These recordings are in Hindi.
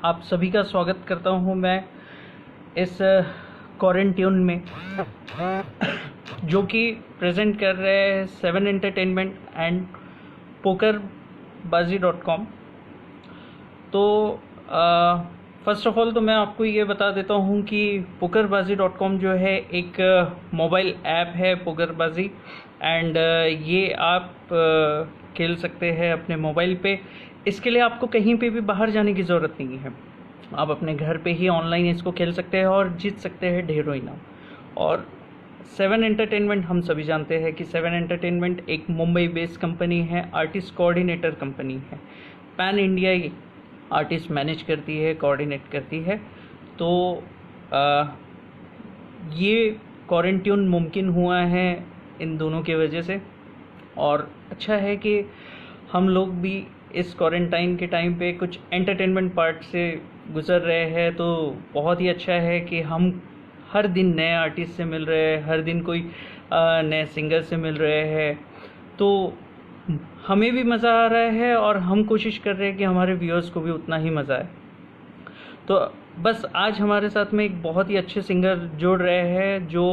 आप सभी का स्वागत करता हूं मैं इस क्वारंटीन में, जो कि प्रेजेंट कर रहे हैं सेवन एंटरटेनमेंट एंड पोकर बाजी .com। तो फर्स्ट ऑफ ऑल तो मैं आपको ये बता देता हूँ कि पोकरबाजी .com जो है एक मोबाइल ऐप है पोकरबाजी, एंड ये आप खेल सकते हैं अपने मोबाइल पे। इसके लिए आपको कहीं पे भी बाहर जाने की ज़रूरत नहीं है। आप अपने घर पे ही ऑनलाइन इसको खेल सकते हैं और जीत सकते हैं ढेरों इनाम। और सेवन एंटरटेनमेंट, हम सभी जानते हैं कि सेवन एंटरटेनमेंट एक मुंबई बेस्ड कंपनी है, आर्टिस्ट कोऑर्डिनेटर कंपनी है, पैन इंडिया आर्टिस्ट मैनेज करती है, कोऑर्डिनेट करती है। तो आ, ये क्वारंटीन मुमकिन हुआ है इन दोनों की वजह से। और अच्छा है कि हम लोग भी इस क्वारंटाइन के टाइम पे कुछ एंटरटेनमेंट पार्ट से गुजर रहे हैं। तो बहुत ही अच्छा है कि हम हर दिन नए आर्टिस्ट से मिल रहे हैं, हर दिन कोई नए सिंगर से मिल रहे हैं। तो हमें भी मज़ा आ रहा है और हम कोशिश कर रहे हैं कि हमारे व्यूअर्स को भी उतना ही मज़ा आए। तो बस आज हमारे साथ में एक बहुत ही अच्छे सिंगर जुड़ रहे हैं जो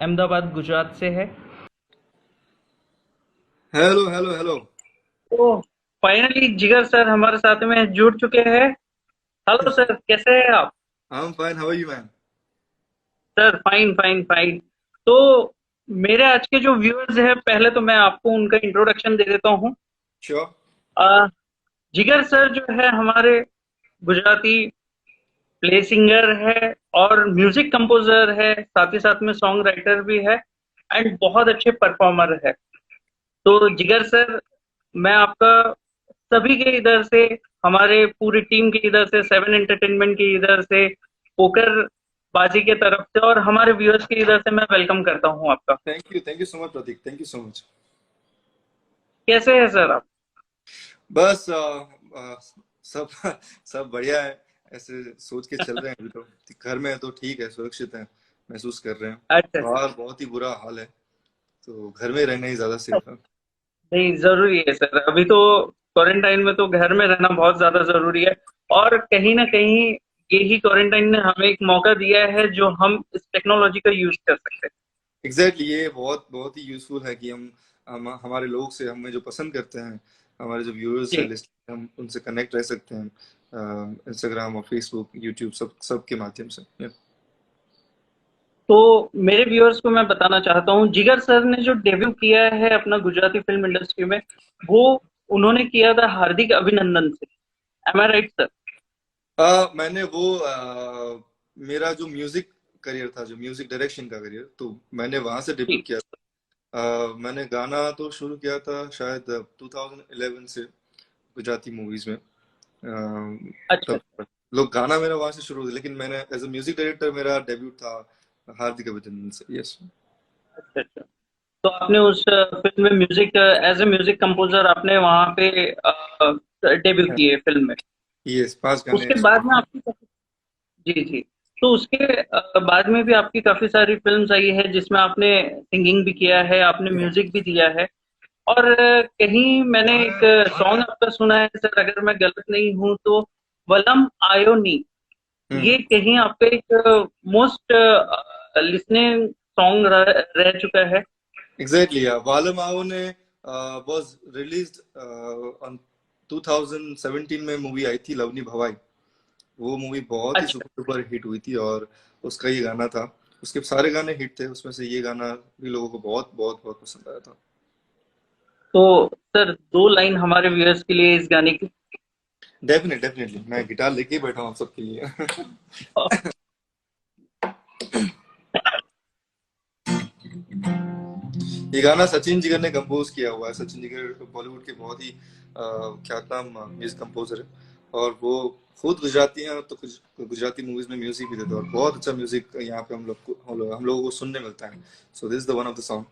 अहमदाबाद गुजरात से है। Hello hello hello. तो फाइनली जिगर सर हमारे साथ में जुड़ चुके हैं। हेलो सर, कैसे हैं आप? I am fine, how are you man? Sir fine fine fine. तो मेरे आज के जो व्यूअर्स हैं, पहले तो मैं आपको उनका इंट्रोडक्शन दे देता हूँ। श्योर। अ, जिगर सर जो है हमारे गुजराती प्ले सिंगर है और म्यूजिक कंपोजर है, साथ ही साथ में सॉन्ग राइटर भी है एंड बहुत अच्छे परफॉर्मर है। तो जिगर सर, मैं आपका सभी के इधर से, हमारे पूरी टीम के इधर से, सेवन एंटरटेनमेंट के इधर से, पोकर बाजी के तरफ से और हमारे व्यूअर्स के इधर से मैं वेलकम करता हूं आपका। Thank you so much Prateek, thank you so much. कैसे हैं सर आप? बस सब सब बढ़िया है। ऐसे सोच के चल रहे हैं। अभी तो घर में है तो ठीक है, सुरक्षित है, महसूस कर रहे हैं। अच्छा। बाहर बहुत ही बुरा हाल है, तो घर में रहना ही ज्यादा सेफ है। नहीं, जरूरी है सर, अभी तो क्वारंटाइन में तो घर में रहना बहुत ज्यादा जरूरी है। और कहीं ना कहीं यही क्वारंटाइन ने हमें एक मौका दिया है जो हम इस टेक्नोलॉजी का यूज कर सकते हैं। एग्जैक्टली ये बहुत बहुत ही यूजफुल है कि हम हमारे लोग से, हमें जो पसंद करते हैं, हमारे जो व्यूअर्स है जी। लिस्ट, हम उनसे कनेक्ट रह सकते हैं इंस्टाग्राम और फेसबुक यूट्यूब सब के माध्यम से। तो मेरे व्यूअर्स को मैं बताना चाहता हूँ, जिगर सर ने जो डेब्यू किया है अपना गुजराती फिल्म इंडस्ट्री में, वो उन्होंने किया था हार्दिक अभिनंदन से। एम आई राइट सर? मैंने वो मेरा जो म्यूजिक करियर था, जो म्यूजिक डायरेक्शन का करियर, तो मैंने वहां से डेब्यू जी। किया था। मैंने गाना तो शुरू किया था शायद 2011 से गुजराती मूवीज में। अच्छा। तब लोग गाना मेरा वहां से शुरू हुआ, लेकिन मैंने एज अ म्यूजिक डायरेक्टर मेरा डेब्यू था हार्दिक अभिनंदन से। यस। अच्छा अच्छा। तो आपने उस फिल्म में music, as a music composer आपने वहां पे डेब्यू किए फिल्म में। यस, 5 गाने उसके इसमें। बाद में आपकी, जी जी, तो उसके बाद में भी आपकी काफी सारी फिल्म्स आई है जिसमें आपने सिंगिंग भी किया है, आपने म्यूजिक भी दिया है। और कहीं मैंने एक सॉन्ग आपका सुना है सर, अगर मैं गलत नहीं हूँ तो, वलम आयोनी, हम्म। ये कहीं आपका एक मोस्ट लिसनिंग सॉन्ग रह चुका है। एग्जैक्टली, वालम आओ ने वाज रिलीज्ड ऑन 2017 में। मूवी आई थी लवनी भवाई। वो मूवी बहुत ही अच्छा। सुपर डुपर हिट हुई थी और उसका ये गाना था। उसके सारे गाने हिट थे, उसमें से ये गाना भी लोगों को बहुत बहुत बहुत पसंद आया था। तो सर, दो लाइन हमारे व्यूअर्स के लिए इस गाने की। डेफिनेटली मैं गिटार लेके ही बैठा हूँ आप सबके लिए। ये गाना सचिन जिगर ने कंपोज किया हुआ है। सचिन जिगर बॉलीवुड के बहुत ही ख्यातनाम म्यूजिक कंपोजर है, और वो खुद गुजराती हैं, तो कुछ गुजराती मूवीज में म्यूजिक भी देते हैं, और बहुत अच्छा म्यूजिक यहाँ पे हम लोगों को सुनने मिलता है। So this is the one of the song.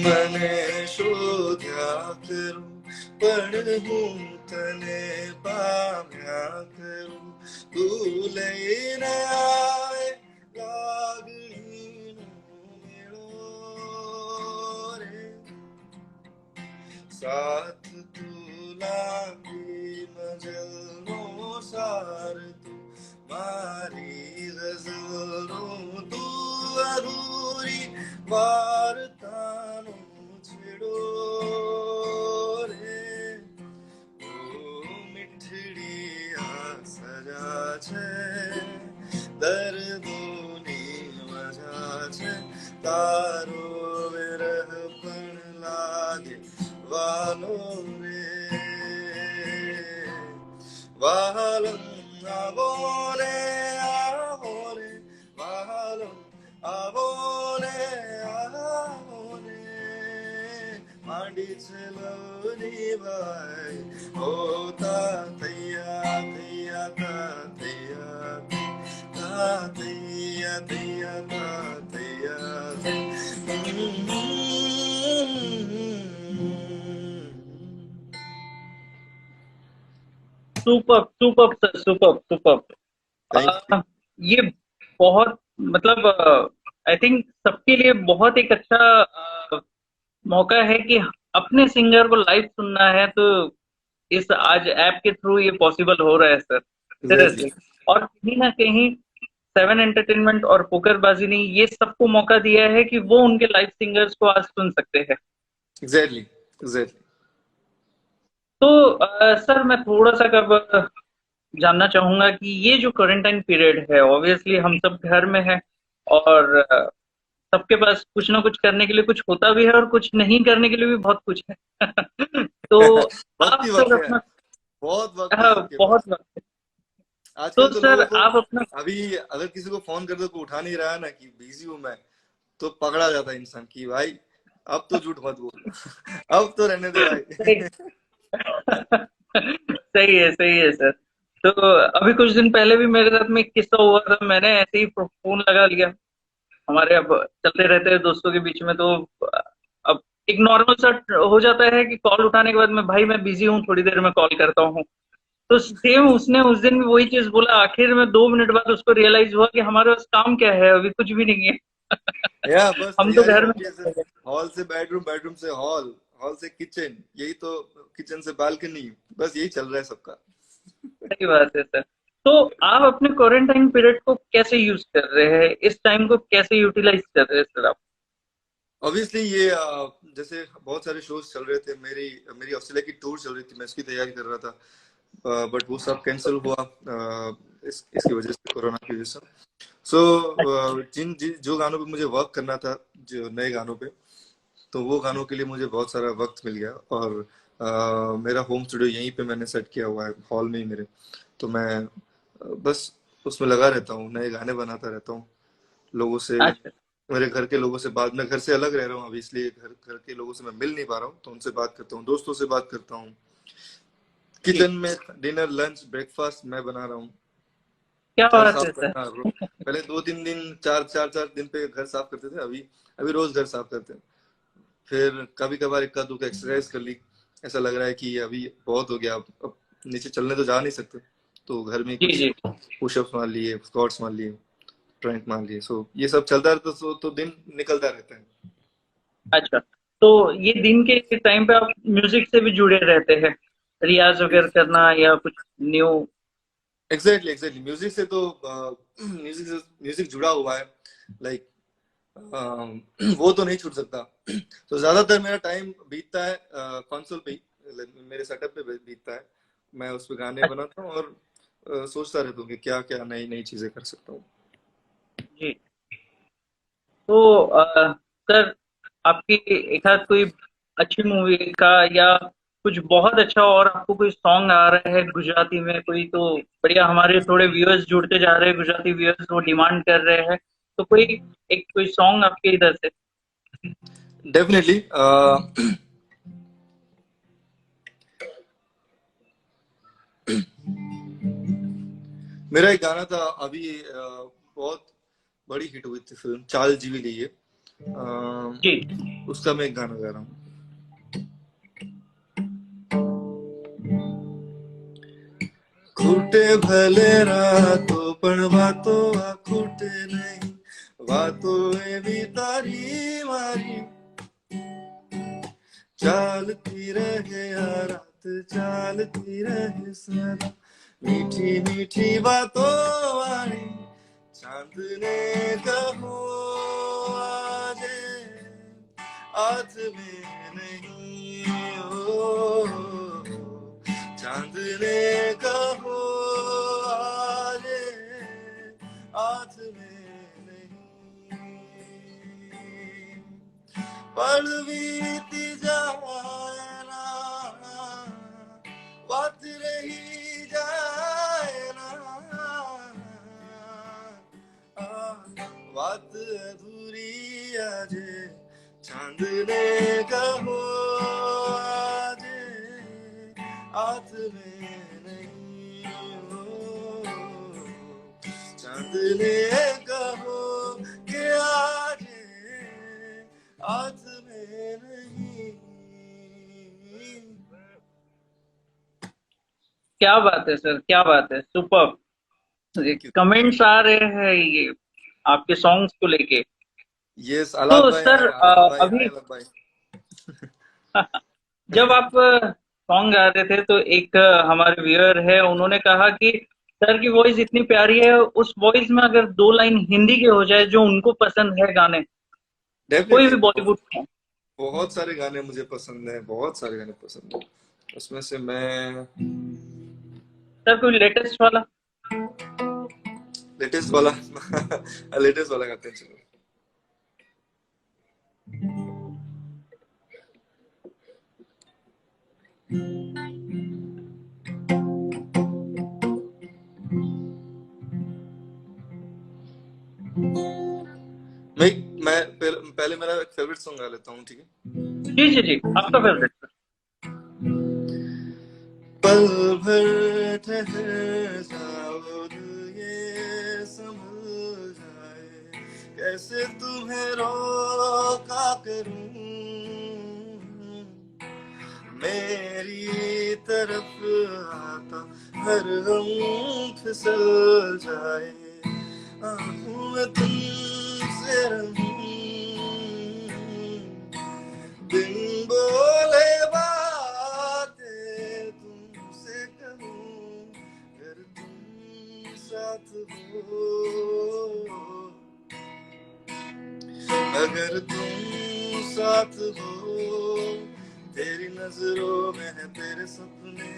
મને શોધ્યા કરું પણ હું તને પામ્યા કરું, તું લઈને આવે લાગણીનો મેળો રે, સાથ यार तू मारी गजलों तू अधूरी वार्तानो छेड़ो रे ओ मिठड़ी आ सजा छे दर्दोनी वजह छे तारो विरह पण लागे वालो रे वाहलम आवोरे आवोरे वाहलम आवोरे आवोरे मांडी चलोनी भाई होता तैया तैया तैया तैया तैया तैया super super sir, super thank super. ये बहुत मतलब आई थिंक सबके लिए बहुत एक अच्छा मौका है कि अपने सिंगर को लाइव सुनना है, तो इस आज ऐप के थ्रू ये पॉसिबल हो रहा है सर, एग्जैक्टली सीरियसली। और कहीं ना कहीं सेवन एंटरटेनमेंट और पोकरबाजी ने ये सबको मौका दिया है कि वो उनके लाइव सिंगर्स को आज सुन सकते हैं। एग्जैक्टली एग्जैक्टली तो सर मैं थोड़ा सा कब जानना चाहूंगा कि ये जो क्वारंटाइन पीरियड है, ऑब्वियसली हम सब घर में हैं और सबके पास कुछ ना कुछ करने के लिए कुछ होता भी है और कुछ नहीं करने के लिए भी बहुत कुछ है। तो वक्त आप ही सर वक्त है, अपना बहुत वक्त है सबके बहुत पास। वक्त है। तो आजकल तो सर लोगों को आप अपना अभी अगर किसी को फोन कर दो तो उठा नहीं रहा है ना कि बिजी हूं मैं, तो पकड़ा जाता है इंसान की भाई अब तो झूठ मत बोल अब तो रहने दे सही भाई। सही है सर। तो अभी कुछ दिन पहले भी मेरे साथ में एक किस्सा हुआ था, मैंने ऐसे ही फोन लगा लिया। हमारे अब चलते रहते हैं दोस्तों के बीच में, तो अब एक नॉर्मल सा हो जाता है कि कॉल उठाने के बाद में भाई मैं बिजी हूँ, थोड़ी देर में कॉल करता हूँ। तो सेम उसने उस दिन भी वही चीज बोला, आखिर में 2 मिनट बाद उसको रियलाइज हुआ कि हमारे पास काम क्या है, अभी कुछ भी नहीं है। या बस हम तो तैयारी घर में बाकी है सर, हॉल से बेडरूम, बेडरूम से हॉल, हॉल से किचन, यही तो, किचन से बालकनी, बस यही चल रहा है सबका। सही बात है सर। तो आप अपने क्वारंटाइन पीरियड को कैसे यूज कर रहे हैं, इस टाइम को कैसे यूटिलाइज कर रहे हैं सर आप? ऑब्वियसली ये जैसे बहुत सारे शोज चल रहे थे, मेरी मेरी ऑस्ट्रेलिया की टूर चल रही थी, मैं इसकी तैयारी कर रहा था, बट वो सब कैंसिल हुआ इसकी वजह से, कोरोना की वजह से। जो गानों पे मुझे वर्क करना था, जो नए गानों पे, तो वो गानों के लिए मुझे बहुत सारा वक्त मिल गया। और मेरा होम स्टूडियो यहीं पे मैंने सेट किया हुआ है, हॉल में ही मेरे। तो मैं बस उसमें लगा रहता हूँ, नए गाने बनाता रहता हूँ, लोगों से, अच्छा। मेरे घर के लोगों से बात, मैं घर से अलग रह रहा हूँ अभी, इसलिए घर घर के लोगों से मैं मिल नहीं पा रहा हूँ, तो उनसे बात करता हूँ, दोस्तों से बात करता हूँ। जी, किचन में डिनर लंच ब्रेकफास्ट मैं बना रहा हूँ, क्या घर बात साफ है सर। करना। पहले 2-3 दिन, चार दिन पे घर साफ करते थे, अभी अभी रोज घर साफ करते हैं। फिर कभी कभार इक्का दुक्का एक्सरसाइज कर ली, ऐसा लग रहा है कि अभी बहुत हो गया, अब नीचे चलने तो जा नहीं सकते, तो घर में जी कुछ जी। पुशअप्स मार लिए, स्क्वाट्स मार लिए, ट्रैंक मार लिए। सो ये सब चलता रहता, तो दिन निकलता रहता है। अच्छा, तो ये दिन के टाइम पे आप म्यूजिक से भी जुड़े रहते हैं, रियाज वगैरह करना या कुछ न्यू? एग्जैक्टली एग्जैक्टली, म्यूजिक से तो म्यूजिक जुड़ा हुआ है, लाइक वो तो नहीं छूट सकता। तो ज्यादातर मेरा टाइम बीतता है कंसोल पे ही, मेरे सेटअप पे बीतता है। मैं उस पे गाने बनाता हूँ और सोचता रहता हूँ कि क्या क्या नई नई चीजें कर सकता हूँ। जी। तो सर आपकी एक आध कोई अच्छी मूवी का या कुछ बहुत अच्छा, और आपको कोई सॉन्ग आ रहा है गुजराती में कोई, तो बढ़िया, हमारे थोड़े व्यूअर्स जुड़ते जा रहे हैं, गुजराती व्यूअर्स वो डिमांड कर रहे हैं, तो कोई एक कोई सॉन्ग आपके इधर से? डेफिनेटली मेरा एक गाना था अभी, बहुत बड़ी हिट हुई थी फिल्म चाल जीवी ली है, जी। उसका मैं एक गाना गा रहा हूँ। खूटे भले रातो पण वातो आ खूटे नहीं, वातो एवी तारी मारी, चालती रहे आ रात, चालती रहे सदा, मीठी मीठी बातों वाली चांद ने कहो आज हाथ में नहीं हो, चांद ने कहो आज हाथ में नहीं, पल बीत जाए ना बात रही जाए ना, बात अधूरी आज चांद ने कहो आज हाथ में नहीं हो, चांद ने कहो कि आज हाथ में नहीं। क्या बात है सर, क्या बात है, सुपर। कमेंट्स आ रहे हैं ये आपके सॉन्ग्स को लेके। यस, तो आलाप भाई, सर आलाप भाई, अभी आलाप भाई। जब आप सॉन्ग गा रहे थे तो एक हमारे व्यूअर है, उन्होंने कहा कि सर की वॉइस इतनी प्यारी है, उस वॉइस में अगर 2 लाइन हिंदी के हो जाए जो उनको पसंद है गाने, कोई डेफिनेटली भी बॉलीवुड सॉन्ग। बहुत सारे गाने मुझे पसंद है, बहुत सारे गाने पसंद है, उसमें से मैं सर कोई लेटेस्ट वाला। लेटेस्ट वाला लेटेस्ट वाला गाते हैं चलो। मैं मैं पहले मेरा एक फेवरेट सॉन्ग गा लेता हूँ, ठीक है? जी जी जी, आपका फेवरेट। पल भर ठहर जाओ ये संभल जाए, कैसे तुम्हें रोका करूं, मेरी तरफ आता हर गम फिसल जाए, आंखों में तुमसे रहूं, बिन बोले बातें तुमसे कहूं, अगर तुम साथ हो, अगर तुम साथ हो, तेरी नजरों में है तेरे सपने,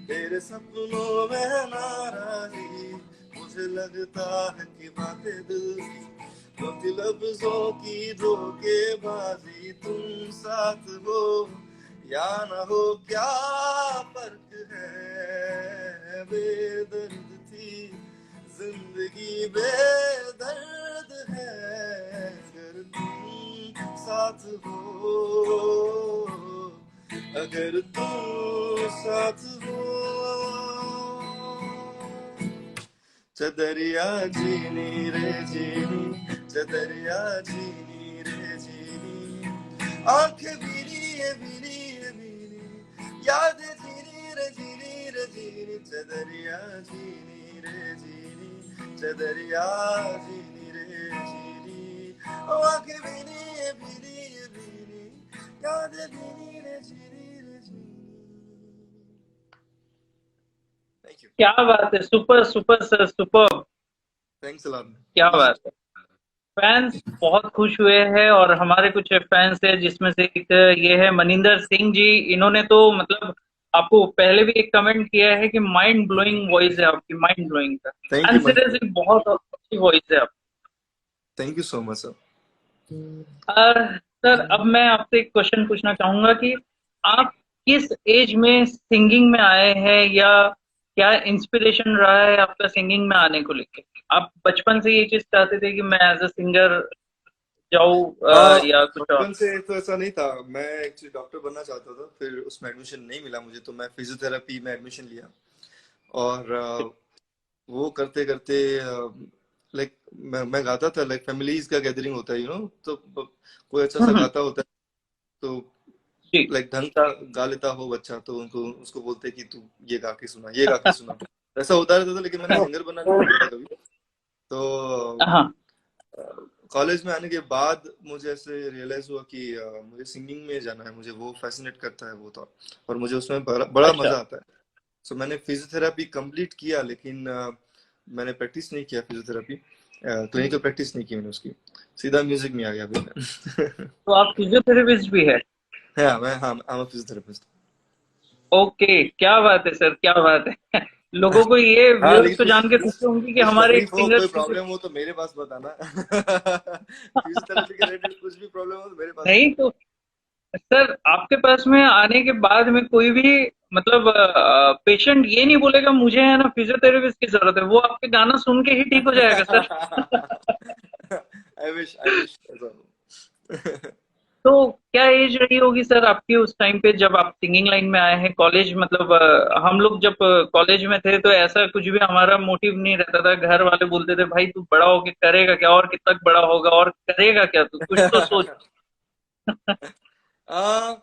तेरे सपनों में है नाराजी, मुझे लगता है कि बातें दिल की होती लफ्जों की धोखेबाजी, तुम साथ हो या न हो क्या फर्क है, बेदर्द थी जिंदगी बेदर्द है, अगर तुम साथ हो, अगर तुम साथ हो, चदरिया जीनी रे जीनी, चदरिया जीनी रे जीनी, आंखें भीनी है भीनी है भीनी, यादें जीनी रे जीनी रे जीनी, चदरिया जीनी रे जीनी, चदरिया जीनी रे जीनी, आंखें भीनी है भीनी है भीनी, यादें भीनी रे जीनी रे जीनी। Thank you. क्या बात है, super super sir, super. Thanks a lot. क्या बात है। फैंस बहुत खुश हुए हैं, और हमारे कुछ फैंस है जिसमें से एक ये है मनिंदर सिंह जी। इन्होंने तो मतलब आपको पहले भी एक कमेंट किया है कि माइंड ब्लोइंग वॉइस है आपकी, माइंड ब्लोइंग का। थैंक यू एंड मन, सीरियसली बहुत अच्छी वॉइस है आपकी। Thank you so much sir. Sir अब मैं आपसे एक क्वेश्चन पूछना चाहूंगा कि आप किस एज में सिंगिंग में आए हैं, या क्या इंस्पिरेशन रहा है आपका सिंगिंग में आने को लेके? आप बचपन से ये चीज चाहते थे कि मैं एज अ सिंगर जाऊं, या कुछ और? बचपन से तो ऐसा नहीं था, मैं एक्चुअली डॉक्टर बनना चाहता था, फिर उसमें एडमिशन नहीं मिला मुझे, तो मैं फिजियोथेरेपी में एडमिशन लिया, और वो करते करते लाइक मैं गाता था, लाइक फैमिलीज का गैदरिंग होता है तो कोई अच्छा सा हम्म, गाता होता है, तो जी लाइक ढंग का गा लेता हो बच्चा, तो उनको उसको बोलते कि तू ये गा के सुना, ये गा के सुना, ऐसा होता रहता था, लेकिन मैंने सिंगर बनना नहीं सोचा था कभी। तो हाँ। कॉलेज में आने के बाद मुझे ऐसे रियलाइज हुआ कि मुझे सिंगिंग में जाना है, मुझे वो फैसिनेट करता है वो, तो और मुझे उसमें बड़ा अच्छा। मजा आता है। सो मैंने फिजियोथेरेपी कंप्लीट किया, लेकिन मैंने प्रैक्टिस नहीं किया फिजियोथेरेपी, क्लिनिकल प्रैक्टिस नहीं की मैंने उसकी, सीधा म्यूजिक में आ गया अभी मैं। तो आप फिजियोथेरेपिस्ट भी है? हाँ मैं, हाँ आई एम फिजियोथेरेपिस्ट। ओके, क्या बात है सर, क्या बात है। लोगों को ये, हाँ व्यूअर्स लेकिन तो जान के खुशी होंगी कि कुछ हमारे एक तकलीफ हो, सिंगर कोई फिजियो। प्रॉब्लम हो तो मेरे पास बताना। फिजियोथेरेपी के रिलेटेड कुछ भी प्रॉब्लम हो तो मेरे पास नहीं बताना। तो सर, आपके पास में आने के बाद में कोई भी मतलब पेशेंट ये नहीं बोलेगा मुझे है ना फिजियोथेरेपिस्ट की जरूरत है, वो आपके गाना सुन के ही ठीक हो जाएगा सर। आई विश ऐसा हो। तो क्या एज रही होगी सर आपकी उस टाइम पे जब आप सिंगिंग लाइन में आए हैं? कॉलेज मतलब हम लोग जब कॉलेज में थे तो ऐसा कुछ भी हमारा मोटिव नहीं रहता था। घर वाले बोलते थे भाई तू बड़ा होके करेगा क्या, और कितना बड़ा होगा, और करेगा क्या, तू कुछ तो सोच। आ,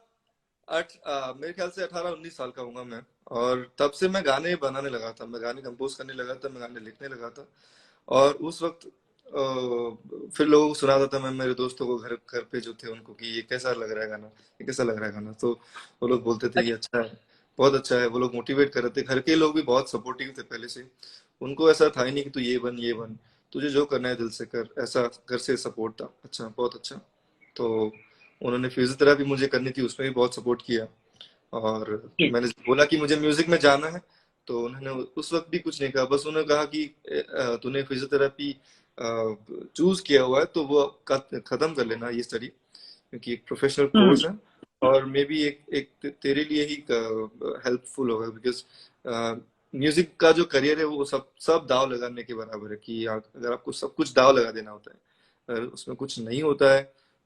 मेरे ख्याल से 18-19 साल का हूँ मैं, और तब से मैं गाने बनाने लगा था, मैं गाने कंपोज करने लगा था, मैं गाने लिखने लगा था। और उस वक्त फिर लोगों को सुनाता था मैं, मेरे दोस्तों को घर घर पे जो थे उनको, कि ये कैसा लग रहा है गाना, ये कैसा लग रहा है गाना। तो वो लोग बोलते थे ये अच्छा है, बहुत अच्छा है। वो लोग मोटिवेट कर रहे थे, घर के लोग भी बहुत सपोर्टिव थे पहले से। उनको ऐसा था ही नहीं कि तू ये बन, तुझे जो करना है दिल से कर, ऐसा घर से सपोर्ट था। अच्छा, बहुत अच्छा। तो उन्होंने फिजियोथेरेपी मुझे करनी थी, उसमें भी बहुत सपोर्ट किया। और जी। मैंने बोला कि मुझे म्यूजिक में जाना है, तो उन्होंने उस वक्त भी कुछ नहीं कहा, बस उन्होंने कहा कि तूने फिजियोथेरेपी चूज किया हुआ है तो वो खत्म कर लेना ये स्टडी, क्योंकि एक प्रोफेशनल हम्म। कोर्स है। और मे बी एक एक तेरे लिए ही हेल्पफुल होगा, बिकॉज म्यूजिक का जो करियर है वो सब सब दाव लगाने के बराबर है, कि अगर आपको सब कुछ दाव लगा देना होता है, अगर उसमें कुछ नहीं होता है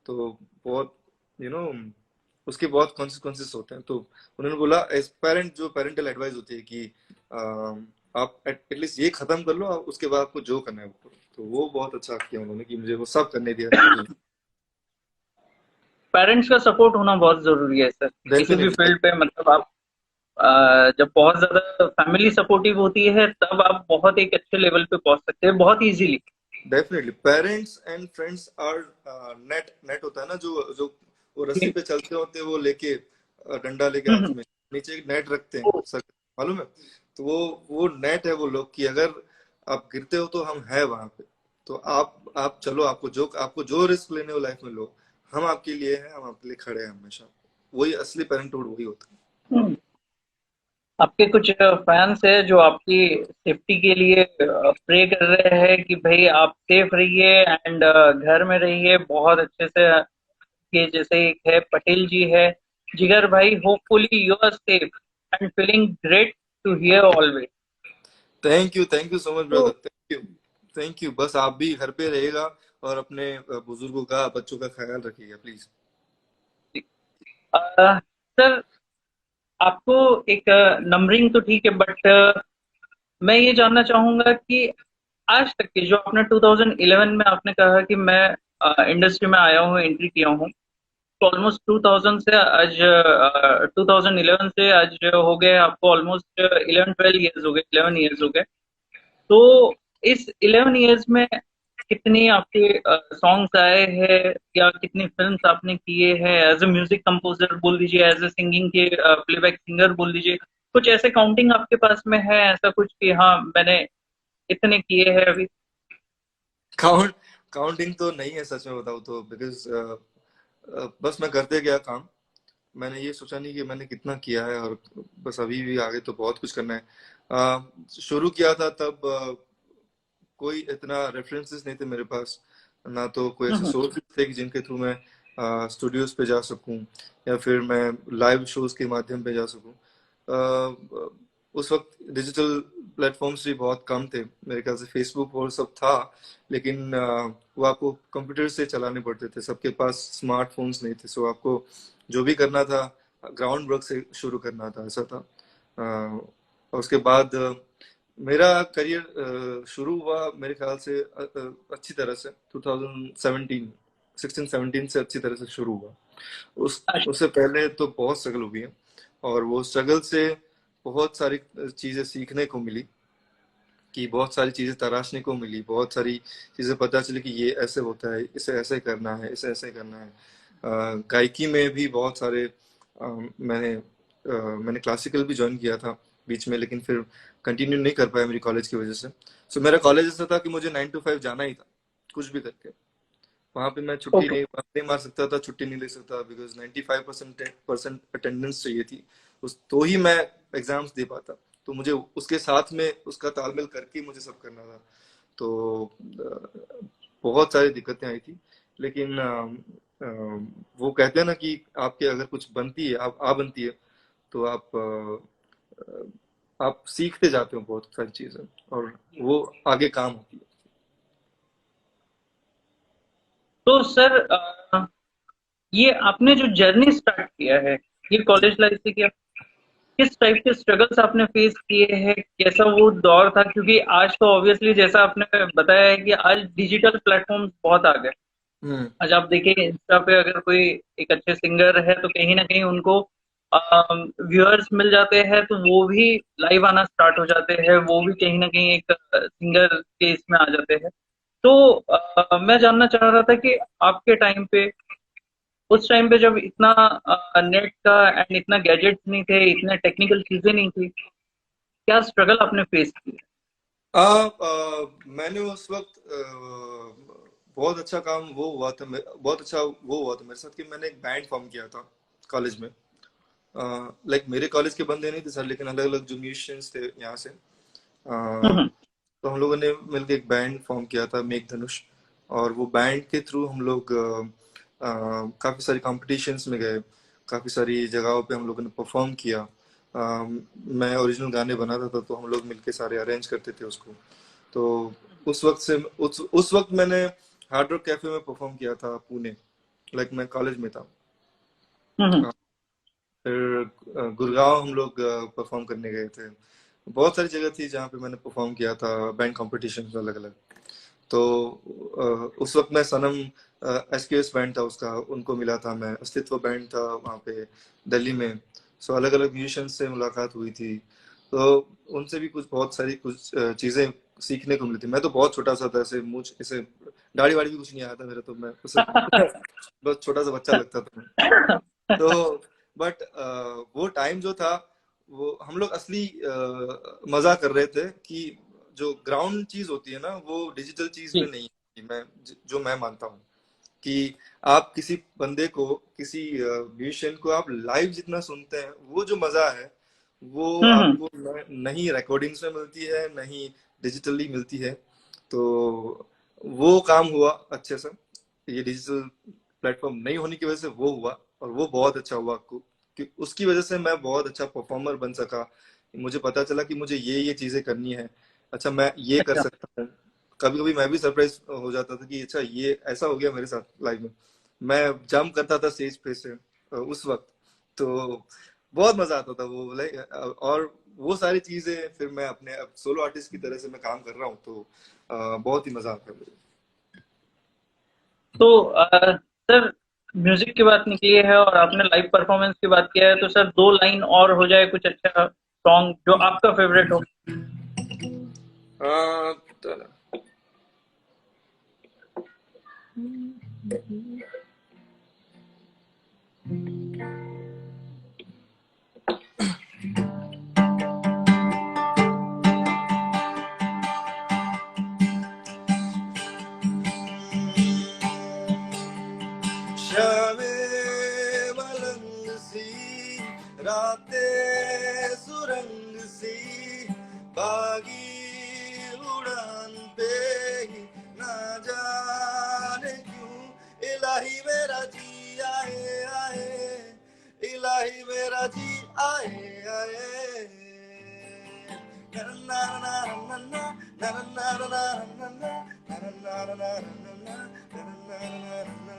तो बहुत यू you नो उसके बहुत कॉन्सिक्वेंसेस होते हैं। तो उन्होंने बोला एज पेरेंट, जो पेरेंटल एडवाइस होती है कि आप एटलीस्ट ये खत्म कर लो, उसके बाद आपको जो करना है वो करो। तो वो बहुत अच्छा किया उन्होंने कि मुझे वो सब करने दिया। पेरेंट्स का सपोर्ट होना बहुत जरूरी है सर, किसी भी डेफिनेटली, फील्ड पे। मतलब आप जब बहुत ज्यादा फैमिली सपोर्टिव होती है तब आप बहुत एक अच्छे लेवल पे पहुंच सकते हैं बहुत easily. Definitely parents and friends are net net होता है ना, जो जो वो रस्सी पे चलते होते हैं, वो लेके डंडा लेके हाथ में, नीचे एक नेट रखते हैं सर, मालूम है? तो वो नेट है वो लोग, कि अगर आप गिरते हो तो हम है वहां पे। तो आप चलो, आपको जो रिस्क लेने हो लाइफ में लो, हम आपके लिए हैं, हम आपके लिए खड़े हैं हमेशा। वही असली पेरेंटहुड वही होता है। आपके कुछ फैंस है जो आपकी सेफ्टी के लिए प्रे कर रहे हैं कि भाई आप सेफ रहिए एंड घर में रहिए बहुत अच्छे से। के जैसे एक है पटेल जी है, जिगर भाई, hopefully you are safe and feeling great to hear always. Thank you so much तो ब्रदर, थैंक यू। बस आप भी घर पे रहेगा, और अपने बुजुर्गों का, बच्चों का ख्याल रखिएगा प्लीज। सर, आपको एक नंबरिंग तो ठीक है, बट मैं ये जानना चाहूंगा कि आज तक के जो आपने 2011 में आपने कहा कि मैं इंडस्ट्री में आया हूँ, एंट्री किया हूँ, तो ऑलमोस्ट 2000 से आज 2011 से आज हो गए आपको ऑलमोस्ट 11-12 ईयर्स हो गए, 11 ईयर्स हो गए। तो इस 11 ईयर्स में कितनी आपके सॉन्ग्स आए हैं या कितनी फिल्म्स आपने किए हैं एज ए म्यूजिक कंपोजर बोल दीजिए, एज ए सिंगिंग के प्लेबैक सिंगर बोल दीजिए, कुछ ऐसे काउंटिंग आपके पास में है ऐसा कुछ कि हाँ मैंने इतने किए हैं अभी? काउंट काउंटिंग तो नहीं है सच में बताऊँ तो, बिकॉज बस मैं करते गया काम। मैंने ये सोचा नहीं कि मैंने कितना किया है, और बस अभी भी आगे तो बहुत कुछ करना है। शुरू किया था तब कोई इतना रेफरेंसेस नहीं थे मेरे पास, ना तो कोई ऐसे हम्म। सोर्सेज थे कि जिनके थ्रू मैं स्टूडियोज पे जा सकूं, या फिर मैं लाइव शोज के माध्यम पे जा सकूं। उस वक्त डिजिटल प्लेटफॉर्म्स भी बहुत कम थे, मेरे ख्याल से फेसबुक और सब था, लेकिन वो आपको कंप्यूटर से चलाने पड़ते थे, सबके पास स्मार्टफोन्स नहीं थे। सो आपको जो भी करना था ग्राउंड वर्क से शुरू करना था, ऐसा था। और उसके बाद मेरा करियर शुरू हुआ मेरे ख्याल से अच्छी तरह से 2017 16-17 से अच्छी तरह से शुरू हुआ। उससे पहले तो बहुत स्ट्रगल हुई है, और वो स्ट्रगल से बहुत सारी चीजें सीखने को मिली, कि बहुत सारी चीजें तराशने को मिली, बहुत सारी चीजें पता चली कि ये ऐसे होता है, इसे ऐसे करना है, इसे ऐसे करना है। गायकी में भी बहुत सारे मैंने क्लासिकल भी ज्वाइन किया था, बीच में, लेकिन फिर कंटिन्यू नहीं कर पाया मेरी कॉलेज की वजह से। सो मेरा कॉलेज ऐसा था कि मुझे 9 to 5 जाना ही था, कुछ भी करके। वहां पे मैं छुट्टी ओके। नहीं मार सकता था, छुट्टी नहीं ले सकता, बिकॉज 95% अटेंडेंस चाहिए थी उस, तो ही मैं एग्जाम्स दे पाता। तो मुझे उसके साथ में उसका तालमेल करके मुझे सब करना था। तो बहुत सारी दिक्कतें आई थी, लेकिन वो कहते हैं ना कि आपके अगर कुछ बनती है, आप आ बनती है, तो आप सीखते जाते हो बहुत सारी चीजें, और वो आगे काम होती है। तो सर ये आपने जो जर्नी स्टार्ट किया है ये कॉलेज लाइफ से किया, किस टाइप के स्ट्रगल्स आपने फेस किए हैं, कैसा वो दौर था? क्योंकि आज तो ऑब्वियसली जैसा आपने बताया है कि आज डिजिटल प्लेटफॉर्म्स बहुत आ गए। हम्म। आज आप देखिए इंस्टा पे अगर कोई एक अच्छे सिंगर है तो कहीं ना कहीं उनको व्यूअर्स मिल जाते हैं, तो वो भी लाइव आना स्टार्ट हो जाते हैं, वो भी कहीं ना कहीं एक सिंगर के इसमें आ जाते हैं। तो मैं जानना चाह रहा था कि आपके टाइम पे, उस टाइम पे जब इतना नेट का एंड इतना गैजेट्स नहीं थे, इतने टेक्निकल चीजें नहीं थी, क्या स्ट्रगल आपने फेस किया? मैंने उस वक्त बहुत अच्छा काम वो हुआ था, बहुत अच्छा वो हुआ था मेरे साथ कि मैंने एक बैंड फॉर्म किया था कॉलेज में। लाइक मेरे कॉलेज के बंदे नहीं थे सर, लेकिन अलग अलग जो म्यूजिशियंस थे यहाँ से, हम्म। तो हम लोगों ने मिलकर एक बैंड फॉर्म किया था, मेघ धनुष। और वो बैंड के थ्रू हम लोग काफी सारी कॉम्पिटिशन्स में गए, काफी सारी जगहों पे हम लोगों ने परफॉर्म किया। मैं ओरिजिनल गाने बनाता था, तो हम लोग मिलके सारे अरेंज करते थे उसको। तो उस वक्त मैंने हार्ड रॉक कैफे में परफॉर्म किया था, पुणे। लाइक मैं कॉलेज में था। हम्म। हाँ, फिर गुड़गांव हम लोग परफॉर्म करने गए थे। बहुत सारी जगह थी जहाँ पे मैंने परफॉर्म किया था, बैंड कॉम्पिटिशन अलग अलग। तो उस वक्त मैं सनम, एसकेएस बैंड था उसका, उनको मिला था मैं। अस्तित्व बैंड था वहाँ पे दिल्ली में। सो अलग अलग म्यूजिशियंस से मुलाकात हुई थी, तो उनसे भी कुछ बहुत सारी कुछ चीजें सीखने को मिली थी। मैं तो बहुत छोटा सा था, ऐसे मुझ ऐसे दाढ़ी वाड़ी भी कुछ नहीं आया था मेरा, तो मैं उसे बस छोटा सा बच्चा लगता था मैं। तो बट वो टाइम जो था, वो हम लोग असली मजा कर रहे थे कि जो ग्राउंड चीज होती है ना, वो डिजिटल चीज में जी। नहीं है। जो मैं मानता हूँ कि आप किसी बंदे को, किसी म्यूजिशियन को आप लाइव जितना सुनते हैं, वो जो मजा है, वो हम्म। आपको नहीं रिकॉर्डिंग्स में मिलती है, नहीं डिजिटली मिलती है। तो वो काम हुआ अच्छे से। ये डिजिटल प्लेटफॉर्म नहीं होने की वजह से वो हुआ, और वो बहुत अच्छा हुआ कि उसकी वजह से मैं बहुत अच्छा परफॉर्मर बन सका। मुझे पता चला कि मुझे ये चीजें करनी है, अच्छा मैं ये कर अच्छा। सकता हूँ। कभी कभी मैं भी सरप्राइज हो जाता था कि अच्छा ये ऐसा हो गया मेरे साथ लाइफ में। मैं जंप करता था स्टेज पे से उस वक्त। तो बहुत मजा आता था वो, लाइक। और वो सारी चीजें फिर मैं अपने अब सोलो आर्टिस्ट की तरह से मैं काम कर रहा हूँ, तो बहुत ही मजा आता है मुझे। तो सर, म्यूजिक की बात निकली है और आपने लाइव परफॉर्मेंस की बात किया है, तो सर दो लाइन और हो जाए कुछ अच्छा सॉन्ग जो आपका फेवरेट हो। तो शामे मलंग सी, रातें सुरंग सी, बागी उड़ान पे ही ना जाने क्यों इलाही मेरा जी आए आए, इलाही मेरा जी आए आए। ना ना ना ना ना ना ना ना ना ना ना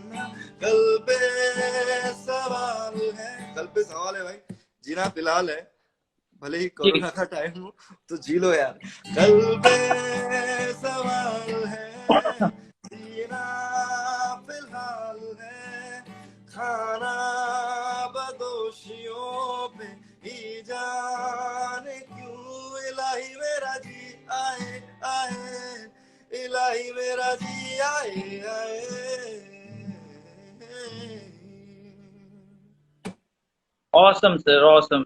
ना। कल पे सवाल है, कल पे सवाल है भाई, जीना फिलहाल है, भले ही जी। कोरोना का टाइम हो, तो जी लो यार। कल पे सवाल है, जीना फिलहाल है, खाना बदोशियों पे ही जाने क्यों इलाही मेरा जी आए आए, इलाही मेरा जी आए आए। Awesome sir, awesome.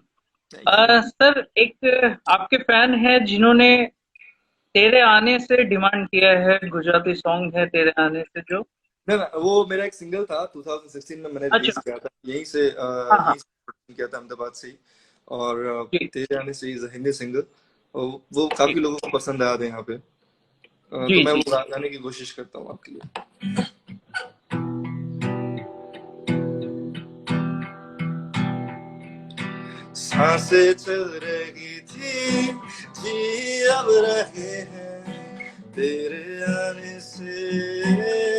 Thank you. Sir एक आपके फैन है जिन्होंने तेरे आने से डिमांड किया है, गुजराती सॉन्ग है तेरे आने से जो। ना वो मेरा एक सिंगल था 2016 में मैंने रिलीज अच्छा। किया था, हाँ हाँ। यहीं से production किया था अहमदाबाद से ही। और जी तेरे आने से इज हिंदी सिंगल, और वो जी काफी लोगों को पसंद आया था यहाँ पे। तो जी मैं जी। वो गाने की कोशिश करता हूँ आपके लिए। सांसें चल रही थी, जी अब रहे हैं तेरे आने से,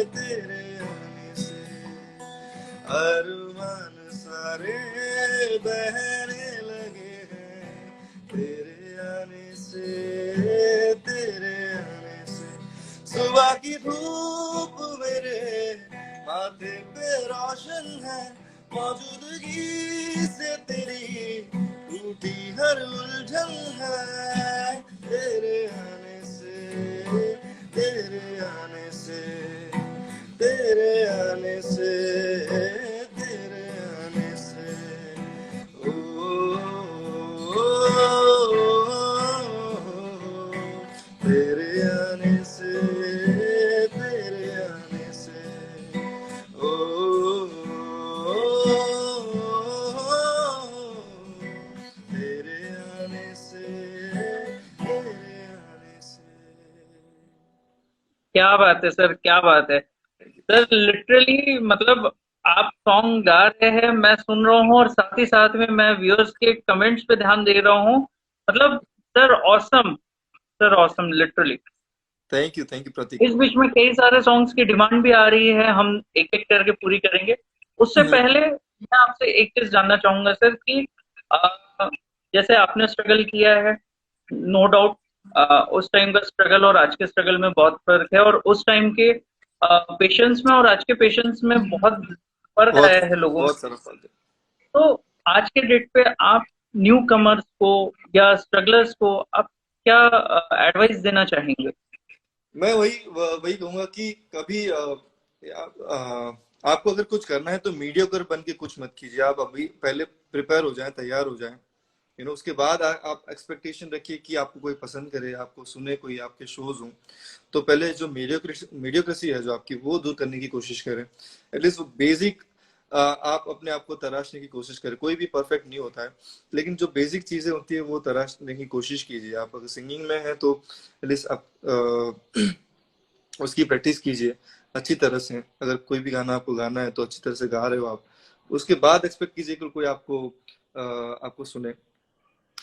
तेरे आने से अरमान सारे बहने लगे हैं तेरे आने से, तेरे आने से। सुबह की धूप मेरे माथे पे रोशन है, मौजूदगी से तेरी टूटी हर उलझन है तेरे आने से, तेरे आने से, तेरे आने से, तेरे आने से। ओ, ओ, तेरे आने से, तेरे आने से। ओ, तेरे आने से, तेरे आने से। क्या बात है सर, क्या बात है सर, लिटरली मतलब आप सॉन्ग गा रहे हैं, मैं सुन रहा हूँ और साथ ही साथ में मैं व्यूअर्स के कमेंट्स पे ध्यान दे रहा हूँ। मतलब sir awesome, sir awesome literally. Thank you Prateek. इस बीच में कई सारे सॉन्ग्स की डिमांड भी आ रही है, हम एक एक करके पूरी करेंगे। उससे पहले मैं आपसे एक चीज जानना चाहूंगा सर कि अ, जैसे आपने स्ट्रगल किया है, नो डाउट उस टाइम का स्ट्रगल और आज के स्ट्रगल में बहुत फर्क है, और उस टाइम के पेशेंस में और आज के पेशेंस में बहुत फर्क बहुत आया है लोगों में। बहुत सारा फल है। तो आज के डेट पे आप न्यू कमर्स को या स्ट्रगलर्स को आप क्या एडवाइस देना चाहेंगे? मैं वही कहूंगा कि कभी आपको अगर कुछ करना है तो मीडियोकर बन के कुछ मत कीजिए। आप अभी पहले प्रिपेयर हो जाएं, तैयार हो जाएं, उसके बाद आप एक्सपेक्टेशन रखिए कि आपको कोई पसंद करे, आपको सुने, कोई आपके शोज हों। तो पहले जो मीडियोक्रेसी है जो आपकी, वो दूर करने की कोशिश करें। एटलीस्ट वो बेसिक आप अपने आप को तराशने की कोशिश करें। कोई भी परफेक्ट नहीं होता है, लेकिन जो बेसिक चीजें होती है वो तराशने की कोशिश कीजिए। आप अगर सिंगिंग में है तो एटलीस्ट आप उसकी प्रैक्टिस कीजिए अच्छी तरह से। अगर कोई भी गाना आपको गाना है तो अच्छी तरह से गा रहे हो आप, उसके बाद एक्सपेक्ट कीजिए कि कोई आपको सुने।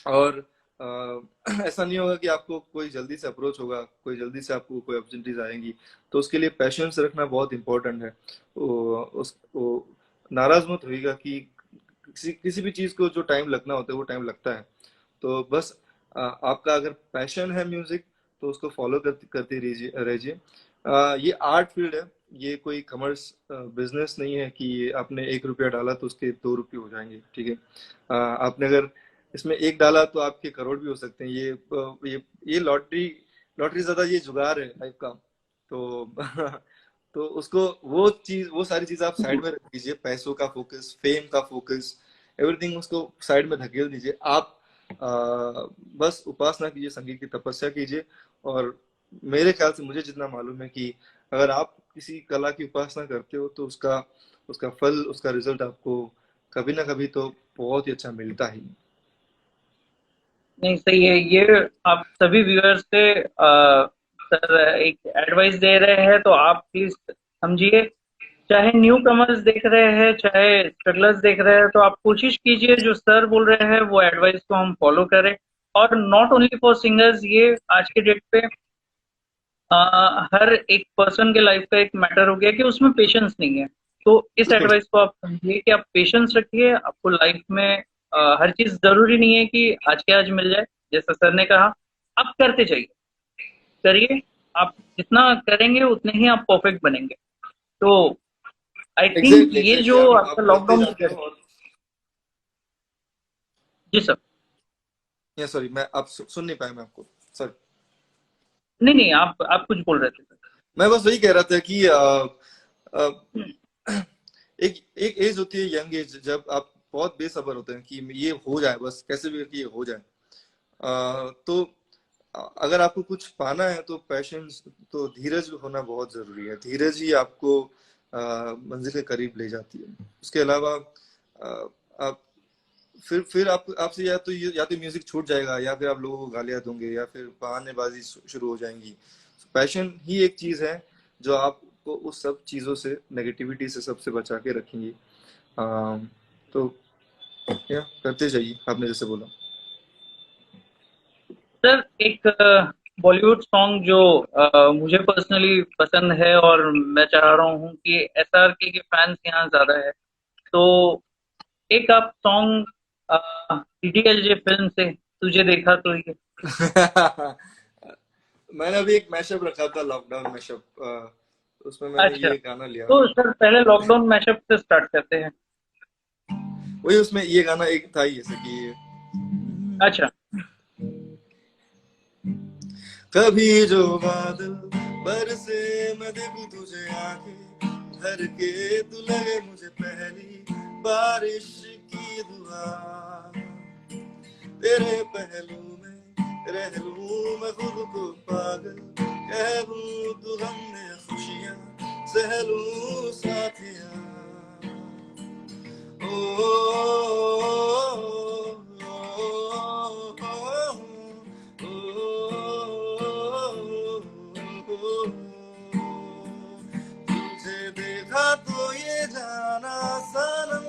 और ऐसा नहीं होगा कि आपको कोई जल्दी से अप्रोच होगा, कोई जल्दी से आपको कोई अपॉर्चुनिटीज आएंगी। तो उसके लिए पैशंस रखना बहुत इंपॉर्टेंट है। वो नाराज मत होइएगा कि किसी भी चीज को जो टाइम लगना होता है वो टाइम लगता है। तो बस आपका अगर पैशन है म्यूजिक तो उसको फॉलो करते रहिए रहिए। ये आर्ट फील्ड है, ये कोई कमर्स बिजनेस नहीं है कि आपने 1 रुपया डाला तो उसके 2 रुपये हो जाएंगे। ठीक है, आपने अगर इसमें एक डाला तो आपके करोड़ भी हो सकते हैं। ये लॉटरी लॉटरी ज्यादा ये जुगाड़ है लाइफ का। तो तो उसको वो सारी चीज आप साइड में रख दीजिए। पैसों का फोकस, फेम का फोकस, एवरीथिंग उसको साइड में धकेल दीजिए। आप बस उपासना कीजिए, संगीत की तपस्या कीजिए। और मेरे ख्याल से, मुझे जितना मालूम है कि अगर आप किसी कला की उपासना करते हो तो उसका उसका फल, उसका रिजल्ट आपको कभी ना कभी तो बहुत ही अच्छा मिलता ही। नहीं सही है ये। आप सभी व्यूअर्स से सर एक एडवाइस दे रहे हैं, तो आप प्लीज समझिए। चाहे न्यू कमर्स देख रहे हैं, चाहे स्ट्रगलर्स देख रहे हैं, तो आप कोशिश कीजिए जो सर बोल रहे हैं वो एडवाइस को हम फॉलो करें। और नॉट ओनली फॉर सिंगर्स, ये आज के डेट पे हर एक पर्सन के लाइफ का एक मैटर हो गया कि उसमें पेशेंस नहीं है। तो इस एडवाइस को आप समझिए कि आप पेशेंस रखिए। आपको लाइफ में हर चीज जरूरी नहीं है कि आज के आज मिल जाए। जैसा सर ने कहा, आप करते जाइए, करिए। आप जितना करेंगे उतने ही आप परफेक्ट बनेंगे। तो आई थिंक एग्जैक्टली ये एग्जैक्टली, जो आप आपका करते लॉकडाउन जाते हो। पीरियड। और जी सर। या सॉरी, मैं आप सुन नहीं पाया मैं आपको, सॉरी। नहीं नहीं, आप कुछ बोल रहे थे सर। मैं बस वही कह रहा था कि एक एक एज होती है, यंग एज, जब आप बहुत बेसब्र होते हैं कि ये हो जाए, बस कैसे भी करके ये हो जाए। तो अगर आपको कुछ पाना है तो पैशंस, तो धीरज होना बहुत जरूरी है। धीरज ही आपको मंजिल के करीब ले जाती है। उसके अलावा आप फिर आप आपसे या तो म्यूजिक छूट जाएगा, या फिर आप लोगों को गालियां दोगे, या फिर बहानेबाजी शुरू हो जाएंगी। पैशन ही एक चीज है जो आपको उस सब चीजों से, नेगेटिविटी से सबसे बचा के रखेंगी। तो या करते जाइए, आपने जैसे बोला। सर एक बॉलीवुड सॉन्ग जो मुझे पर्सनली पसंद है और मैं चाह रहा हूँ कि एसआरके के फैंस यहाँ ज्यादा है, तो एक आप सॉन्ग डीडीएलजे फिल्म से तुझे देखा तो ये। मैंने अभी एक मैशअप रखा था, लॉकडाउन मैशअप, उसमें मैंने अच्छा, ये गाना लिया। तो सर पहले लॉकडाउन मैशअप से स्टार्ट करते हैं। वही, उसमें ये गाना एक था ही, जैसे कि अच्छा। कभी जो बादल बरसे, मैं देखूं तुझे आंखें भर के, तू लगे मुझे पहली बारिश की दुआ, तेरे पहलू में रह लूं मैं खुद को पागल, कह दूं तू हमने खुशियां सह लूं साथिया। ओ, तुझे देखा तो ये जाना सनम,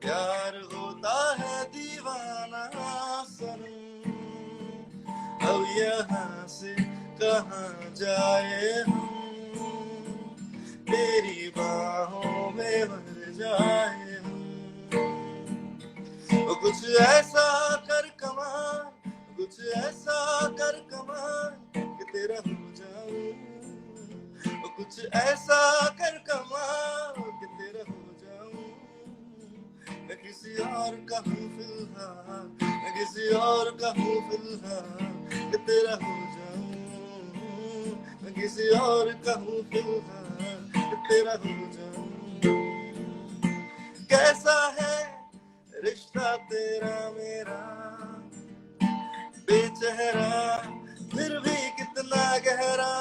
प्यार होता है दीवाना सनम, अब यहाँ से कहाँ जाए हम, तेरी बाहों में मर जाए हम। कुछ ऐसा कर कमाल, कुछ ऐसा कर कमाल कि तेरा हो जाऊं, कुछ ऐसा कर कमाल कि तेरा हो जाऊं, मैं किसी और का हूँ फिलहाल, मैं किसी और का हूँ फिलहाल कि तेरा हो जाऊं, मैं किसी और का हूँ फिलहाल कि तेरा हो जाऊं। कैसा है रिश्ता तेरा मेरा, बेचेहरा फिर भी कितना गहरा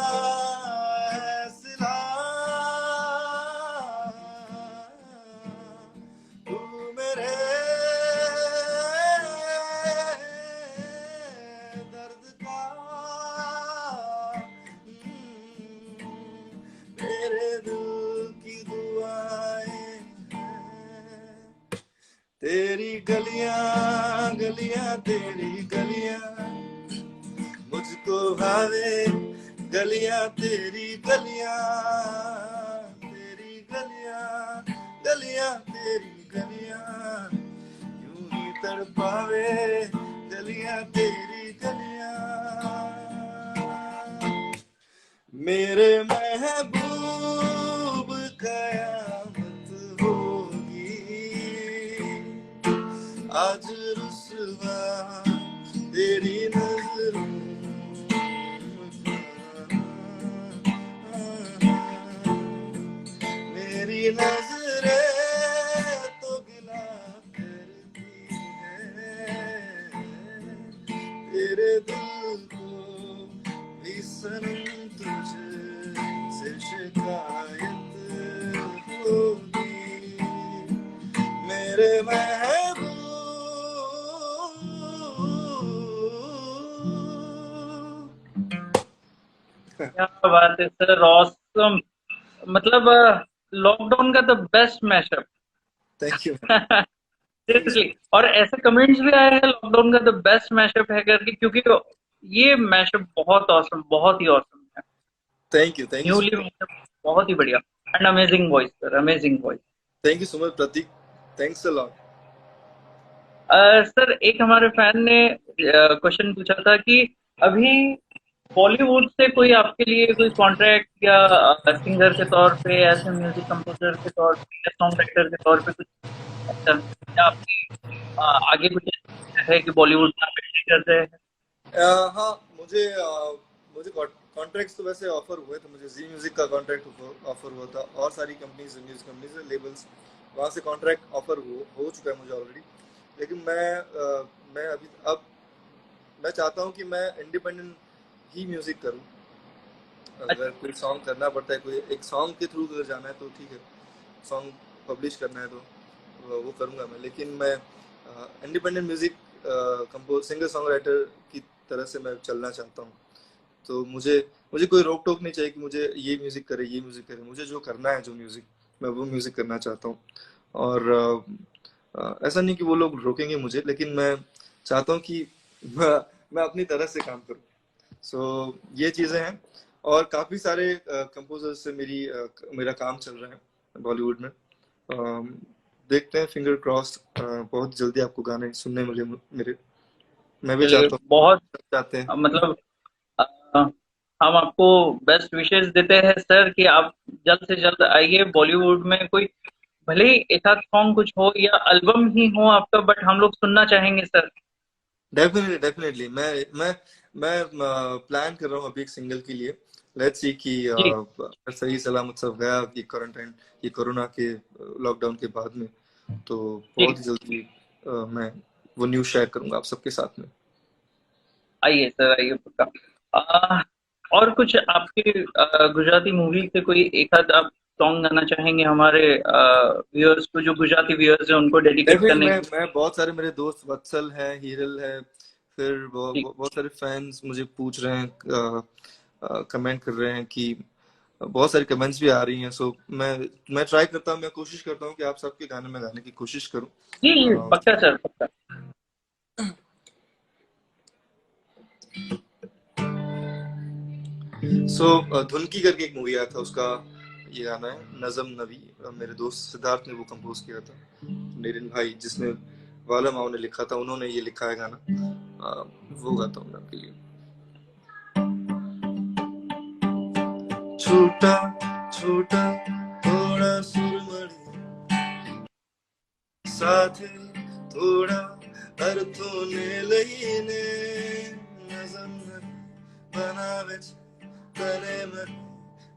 है सिला, तू मेरे दर्द का, मेरे दिल की दुआएं हैं, तेरी गलियां गलियां तेरी गलियां मुझको भावे, गलियां तेरी गलियां, तेरी गलियां गलियां तेरी गलियां, यूं ही तड़पावे, गलियां तेरी गलियां, मेरे महबूब कयामत होगी, आज रुसवा तेरी नजरों, मेरी नजरें तो गिला करती है, तेरे दिल को भी सनम तुझसे शिकायत होगी, मेरे महबूब। क्या बात है सर, ऑसम। मतलब लॉकडाउन का the best mashup. Thank you, thank you, seriously, और ऐसे कमेंट्स भी आए हैं लॉकडाउन का द बेस्ट मैशअप है करके, क्योंकि ये मैशअप बहुत ऑसम, बहुत ही ऑसम है। Thank you, thank you so newly mashup बहुत ही बढ़िया। And amazing voice sir, amazing voice. Thank you so much Prateek, thanks a lot. Sir एक हमारे फैन ने क्वेश्चन पूछा था कि अभी बॉलीवुड से कोई आपके लिए कोई कॉन्ट्रैक्ट या सिंगर के तौर पे, ऐसे म्यूजिक कंपोजर के तौर पे या सॉन्ग राइटर के तौर पे कुछ अच्छा, या आपकी आगे कुछ है कि बॉलीवुड में आप एंट्री कर रहे हैं? हाँ, मुझे कॉन्ट्रैक्ट्स तो वैसे ऑफर हुए थे। मुझे जी म्यूजिक का कॉन्ट्रैक्ट ऑफर हुआ था, और सारी कंपनीज, म्यूजिक कंपनीज, लेबल्स, वहाँ से कॉन्ट्रैक्ट ऑफर हो चुका है मुझे ऑलरेडी, लेकिन मैं अभी अब मैं चाहता हूँ कि मैं इंडिपेंडेंट ही म्यूजिक करूँ। अगर कोई सॉन्ग करना पड़ता है, कोई एक सॉन्ग के थ्रू अगर जाना है तो ठीक है, सॉन्ग पब्लिश करना है तो वो करूँगा मैं, लेकिन मैं independent music compose singer song writer की तरह से मैं चलना चाहता हूँ। तो मुझे मुझे कोई रोक टोक नहीं चाहिए कि मुझे ये म्यूजिक करे, ये म्यूजिक करे। मुझे जो करना है, जो म्यूजिक, मैं वो म्यूजिक करना चाहता हूँ। और ऐसा नहीं कि वो लोग रोकेंगे मुझे, लेकिन मैं चाहता हूँ कि मैं अपनी तरह से काम करूँ। सो ये चीज़ें हैं। और काफ़ी सारे कंपोजर से मेरा काम चल रहा है बॉलीवुड में। देखते हैं, फिंगर क्रॉस, बहुत जल्दी आपको गाने सुनने मिले मेरे। मैं भी चलिए, चाहता हूँ, बहुत चाहते हैं। मतलब अ, हम आपको बेस्ट विशेस देते हैं सर कि आप जल्द से जल्द आइए बॉलीवुड में। कोई भले ही एक आध सॉन्ग कुछ हो या एल्बम ही हो आपका, बट हम लोग सुनना चाहेंगे सर। डेफिनेटली डेफिनेटली, मैं प्लान कर रहा हूँ अभी एक सिंगल के लिए। लेट्स सी कि जी सही सलामत सब गया ये क्वारंटाइन, ये कोरोना के लॉकडाउन के बाद में, तो जी, बहुत ही जल्दी मैं वो न्यूज़ शेयर करूंगा आप सबके साथ में। आइए सर, आइए पक्का। अ, और कुछ आपके गुजराती मूवी से कोई एक आध आप सॉन्ग गाना चाहेंगे हमारे व्यूअर्स को, जो गुजराती व्यूअर्स हैं उनको डेडिकेट डेफिनेटली, करने के मैं बहुत सारे मेरे दोस्त वत्सल है, हीरल है, फिर लिए? बहुत सारे फैंस मुझे पूछ रहे हैं, कमेंट कर रहे हैं कि बहुत सारी कमेंट्स भी आ रही हैं। सो मैं ट्राई करता हूँ, मैं कोशिश करता हूँ कि आप सबके गाने में गाने की कोशिश करूँ। जी जी, पक्का सर, पक्का। धुनकी करके एक मूवी आया था, उसका ये गाना है नजम नबी। मेरे दोस्त सिद्धार्थ ने वो कंपोज किया था, नेरिन भाई जिसने वाला माओ ने लिखा था, उन्होंने ये लिखा है गाना। वो गाता हूँ मैं आपके लिए। छोटा छोटा थोड़ा सुरमड़ी સાથે થોડા અર્થોને લઈને નઝમ બનાવે છે, તને મને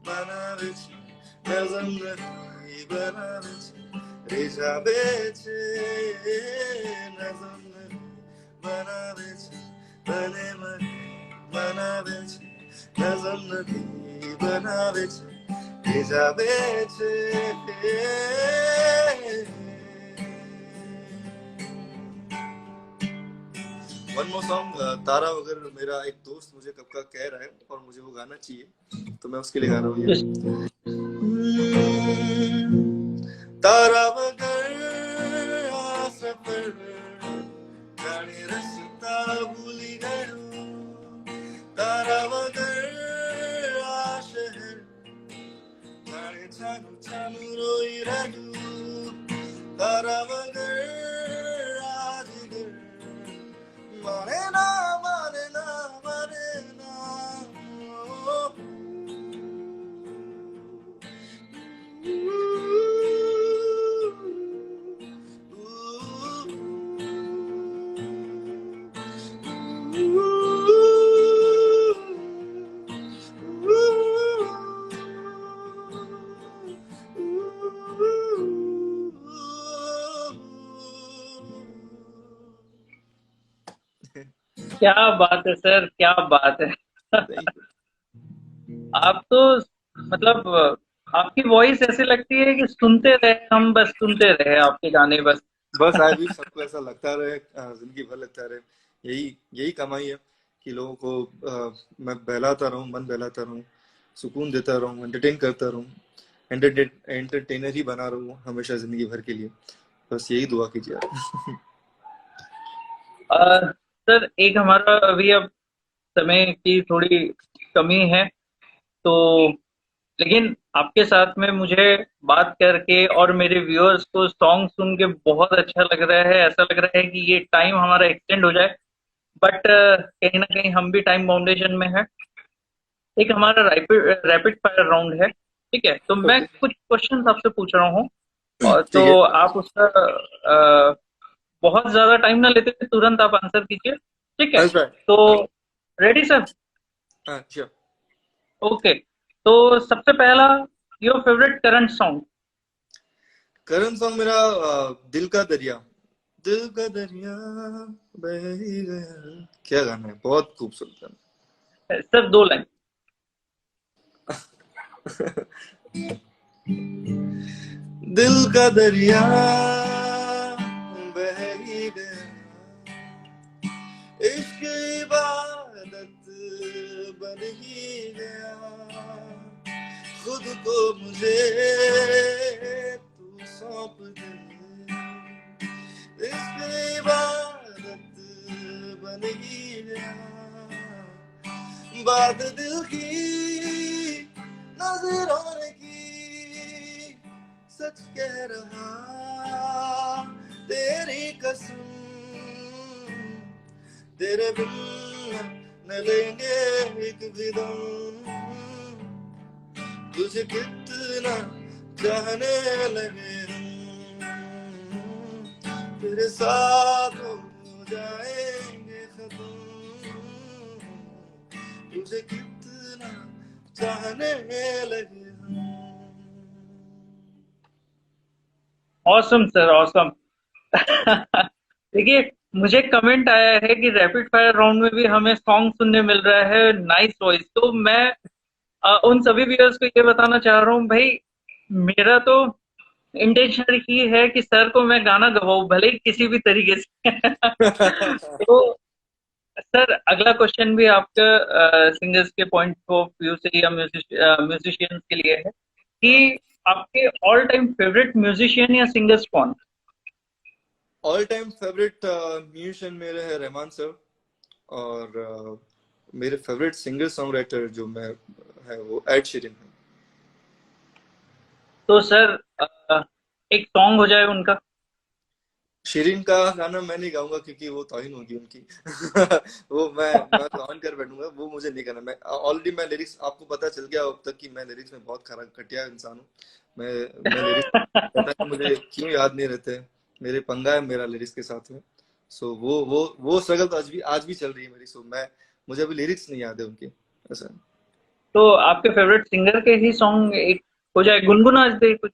બનાવે છે, નઝમ નથી બનાવે છે, રીઝાવે છે, નઝમ નથી બનાવે છે, તને મને બનાવે છે, નઝમ નથી બનાવે છે, રીઝાવે છે। वन मोर सॉन्ग, तारा वगर। मेरा एक दोस्त मुझे कब का कह रहा है और मुझे वो गाना चाहिए, तो मैं उसके लिए गा रहा हूँ Yes. ये। तारा वगर आ सफर जाने रास्ता भूली गयो, तारा वगर आ शहर जाने छानू छानू रोई रहूं, तारा वगर आ जिगर माने ना माने ना माने ना। क्या बात है सर, क्या बात है। आप तो मतलब आपकी वॉइस ऐसे लगती है कि सुनते रहे, हम बस सुनते रहे आपके गाने बस। बस आई विश सबको ऐसा लगता रहे, जिंदगी भर लगता रहे। यही यही कमाई है कि लोगों को मैं बहलाता रहूं, मन बहलाता रहूं, सुकून देता रहूं, एंटरटेन करता रहूं, एंटरटेनर ही बना रहूं हमेशा जिंदगी भर के लिए। बस यही दुआ कीजिए आप। सर, एक हमारा अभी अब समय की थोड़ी कमी है, तो लेकिन आपके साथ में मुझे बात करके और मेरे व्यूअर्स को सॉन्ग सुन के बहुत अच्छा लग रहा है। ऐसा लग रहा है कि ये टाइम हमारा एक्सटेंड हो जाए, बट कहीं ना कहीं हम भी टाइम बाउंडेशन में है। एक हमारा रैपिड रैपिड फायर राउंड है, ठीक है? तो मैं ओके, कुछ क्वेश्चन आपसे पूछ रहा हूँ, और ठीक है। तो आप उसका बहुत ज्यादा टाइम ना लेते हुए तुरंत आप आंसर कीजिए, ठीक है? That's right. तो हाँ रेडी सर? हाँ, sure. ओके, तो सबसे पहला, your favourite current song. Current song मेरा दिल का दरिया। दिल का दरिया बह ही गया, क्या गाना है, बहुत खूबसूरत गाना। Sir 2 line. दिल का दरिया बह ही गया, इश्क इबादत बन ही गया, खुद को मुझे तू सौंप दे, इश्क इबादत बन ही गया, बात दिल की नजरों की सच कह रहा, तेरी कसम तेरे बिन न लेंगे एक भी दम, तुझे कितना चाहने लगे हम, तेरे साथ हो जाएंगे खत्म, तुझे कितना चाहने लगे हम। Awesome sir, awesome. देखिए, मुझे कमेंट आया है कि रैपिड फायर राउंड में भी हमें सॉन्ग सुनने मिल रहा है, नाइस वॉइस। तो मैं उन सभी व्यूअर्स को ये बताना चाह रहा हूँ भाई, मेरा तो इंटेंशन ही है कि सर को मैं गाना गवाऊं, भले ही किसी भी तरीके से। तो सर, अगला क्वेश्चन भी आपका सिंगर्स के पॉइंट ऑफ व्यू से या म्यूजिशियंस के लिए है कि हाँ, आपके ऑल टाइम फेवरेट म्यूजिशियन या सिंगर्स कौन? ऑल टाइम फेवरेट म्यूजिशियन मेरे है रहमान सर, और मेरे फेवरेट सिंगर सॉन्ग राइटर जो मैं है वो एड शीरन है। तो सर, एक सॉन्ग हो जाए उनका। शीरिन का गाना मैं नहीं गाऊंगा क्योंकि वो तौहीन होगी उनकी। वो मैं तो ऑन कर बैठूंगा, वो मुझे नहीं करना। मैं ऑलरेडी मैं लिरिक्स आपको पता चल गया अब तक कि मैं लिरिक्स में बहुत खराब घटिया इंसान हूँ। मैं लिरिक्स पता नहीं मुझे क्यों याद नहीं रहते, मेरे पंगा है मेरा लिरिक्स के साथ में। सो वो स्ट्रगल तो आज भी चल रही है मेरी। सो मैं मुझे अभी लिरिक्स नहीं याद है उनके, ऐसा। तो आपके फेवरेट सिंगर के ही सॉन्ग एक हो जाए, गुनगुना दे कुछ।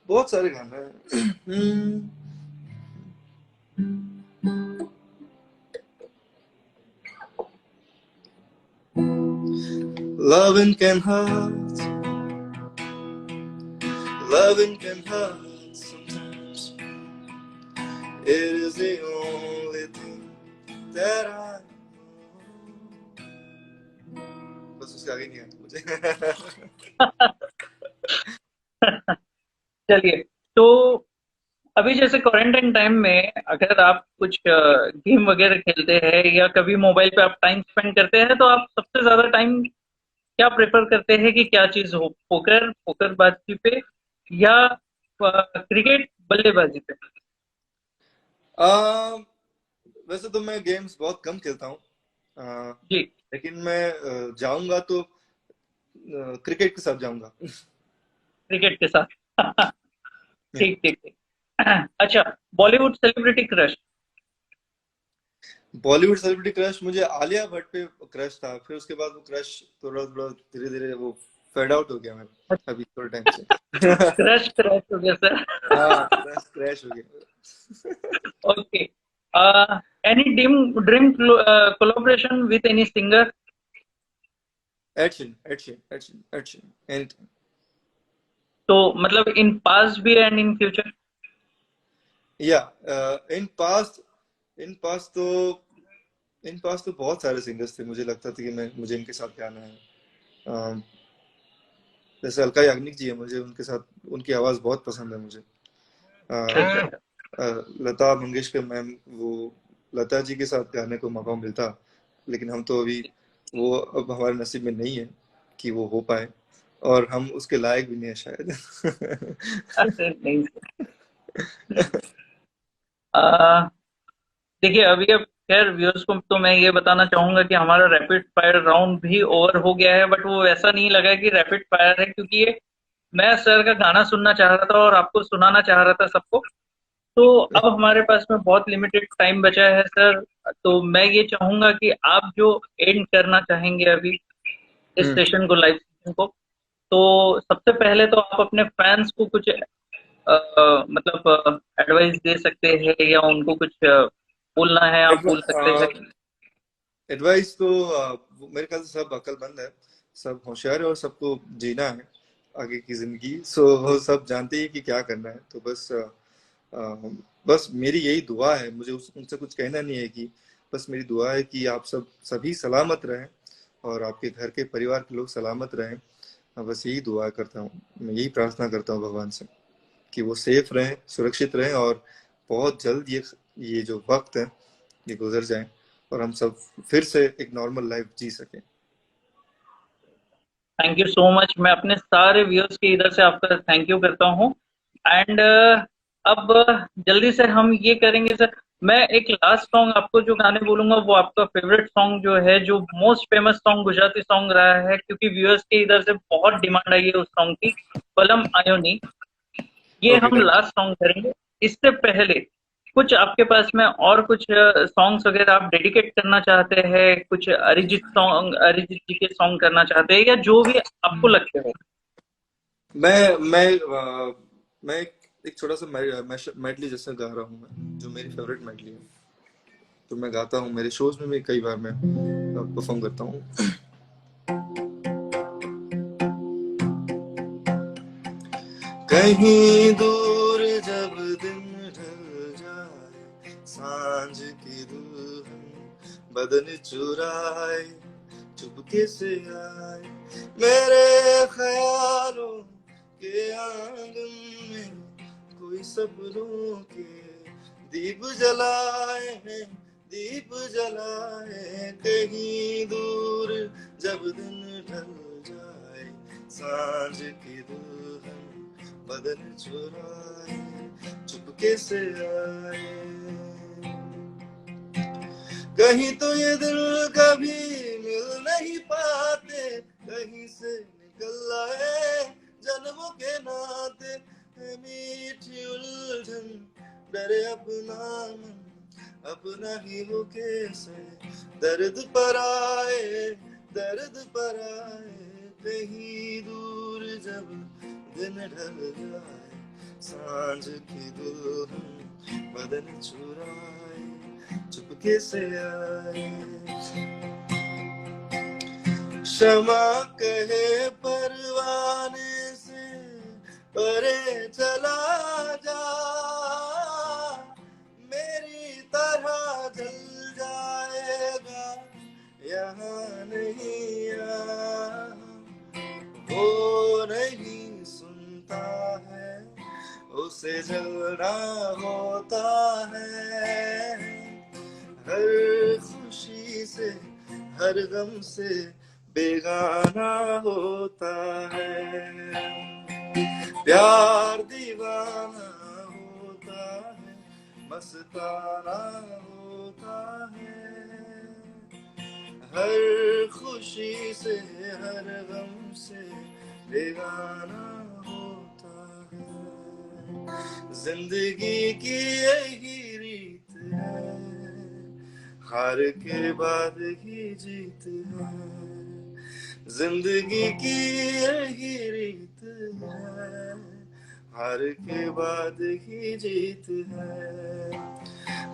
बहुत सारे गाने हैं। Loving can hurt, loving can hurt sometimes. It is the only thing that I know. बस उसके आगे नहीं आता मुझे। चलिए, तो अभी जैसे क्वारंटाइन टाइम में अगर आप कुछ गेम वगैरह खेलते हैं या कभी मोबाइल पे आप टाइम स्पेंड करते हैं, तो आप सबसे ज्यादा टाइम क्या प्रेफर करते हैं कि क्या चीज हो, पोकरबाजी पे या क्रिकेट बल्लेबाजी पे? आ, वैसे तो मैं गेम्स बहुत कम खेलता हूँ, जी। लेकिन मैं जाऊंगा तो क्रिकेट के साथ जाऊंगा। क्रिकेट के साथ। ठीक ठीक ठीक। अच्छा, Bollywood celebrity crush? Bollywood celebrity crush मुझे आलिया भट्ट पे क्रश था, फिर उसके बाद वो क्रश थोड़ा थोड़ा धीरे धीरे वो फेड आउट हो गया मेरा अभी थोड़े टाइम से। क्रश क्रश हो गया सर। हाँ, क्रश क्रैश हो गया। Okay. Any dream collaboration with any singer? Ed Sheeran anytime. तो मतलब इन पास्ट भी एंड इन फ्यूचर? या इन पास्ट इन पास्ट तो इन पास्ट तो बहुत सारे सिंगर्स थे, मुझे लगता था कि मैं मुझे इनके साथ गाना है। अ, जैसे अलका याग्निक जी है, मुझे उनके साथ उनकी आवाज बहुत पसंद है मुझे। अच्छा। लता मंगेशकर मैम, वो लता जी के साथ गाने को मौका मिलता, लेकिन हम तो अभी वो अब हमारे नसीब में नहीं है कि वो हो पाए, और हम उसके लायक भी नहीं है शायद। अरे नहीं। आ, देखिए, अभी अब खैर व्यूअर्स को तो मैं ये बताना चाहूंगा कि हमारा रैपिड फायर राउंड भी ओवर हो गया है, बट वो ऐसा नहीं लगा कि रैपिड फायर है, क्योंकि ये मैं सर का गाना सुनना चाह रहा था और आपको सुनाना चाह रहा था सबको। तो अब हमारे पास में बहुत लिमिटेड टाइम बचा है सर। तो मैं ये चाहूंगा कि आप जो एंड करना चाहेंगे अभी इस हम्म। सेशन को, लाइव सेशन को, तो सबसे पहले तो आप अपने फैंस को कुछ मतलब एडवाइस दे सकते हैं या उनको कुछ बोलना है, आप बोल सकते हैं। एडवाइस तो मेरे ख्याल से सब अक्लमंद है, सब होशियार है और सबको जीना है आगे की जिंदगी। सो वो सब जानते ही कि क्या करना है। तो बस मेरी यही दुआ है, मुझे उनसे कुछ कहना नहीं है कि बस मेरी दुआ है कि आप सब सभी सलामत रहें और आपके घर के परिवार के लोग सलामत रहें। बस यही दुआ करता हूँ, मैं यही प्रार्थना करता हूँ भगवान से कि वो सेफ रहें, सुरक्षित रहें और बहुत जल्द ये जो वक्त है ये गुजर जाए और हम सब फिर से एक नॉर्मल लाइफ जी सकें। Thank you so much. मैं अपने सारे व्यूअर्स के इधर से आपका थैंक यू करता हूँ। एंड अब जल्दी से हम ये करेंगे सर, मैं एक लास्ट सॉन्ग आपको जो गाने बोलूंगा वो आपका फेवरेट सॉन्ग जो है, जो most famous song Gujarati song रहा है, क्योंकि व्यूअर्स के इधर से बहुत डिमांड आई है उस सॉन्ग की, पलम आयोनी, ये ओके, हम थैंक लास्ट सॉन्ग करेंगे। इससे पहले कुछ आपके पास में और कुछ सॉन्ग्स वगैरह आप डेडिकेट करना चाहते हैं, कुछ अरिजीत सॉन्ग, अरिजीत जी के सॉन्ग करना चाहते हैं, या जो भी आपको लगते हो। यू। मैं एक छोटा सा मेडली जैसे गा रहा हूँ मैं, जो मेरी फेवरेट मेडली है। तो मैं गाता हूँ मेरे शोज में भी, कई बार मैं परफॉर्म करता हूँ। कहीं दूर जब दिन ढल जाए, सांझ की दुल्हन बदन चुराए, चुपके से आए मेरे ख्यालों के आंगन में, कोई सपनों के दीप जलाए, दीप जलाए। कहीं दूर जब दिन ढल जाए, सांझ की दुल्हन बदन चुराए, चुपके से आए। कहीं तो ये दिल कभी मिल नहीं पाते, कहीं से निकल आए जन्मों के नाते। है मीठी उलझन, डरे अपना मन, अपना ही हो कैसे दर्द पर आए, दर्द पर आए। कहीं दूर जब दिन ढल जाए, सांझ की दुल्हन बदन चुराए, चुपके से आए। क्षमा कहे परवाने से परे चला जा, मेरी तरह जल जाएगा यहाँ नहीं यहाँ। वो नहीं सुनता है, उसे जलना होता है। हर खुशी से हर गम से बेगाना होता है। प्यार दीवाना होता है, मस्ताना होता है। हर खुशी से हर गम से बेगाना होता है। जिंदगी की यही रीत है, हार के बाद ही जीत है। जिंदगी की यही रीत है, हार के बाद ही जीत है।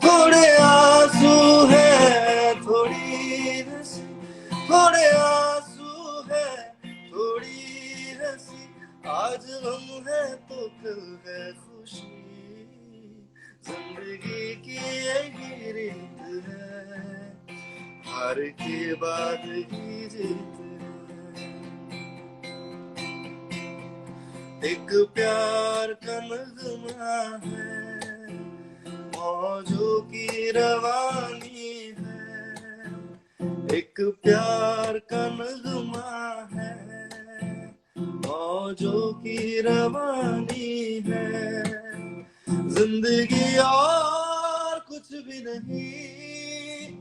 थोड़े आंसू है, थोड़ी हंसी, थोड़े आंसू है, थोड़ी हंसी। आज गम है तो कल है खुशी, जिंदगी की यही रीत है, हार के बाद ही जीत है। एक प्यार का नगमा है, मौजों की रवानी है। एक प्यार का नगमा है, मौजों की रवानी है। जिंदगी और कुछ भी नहीं,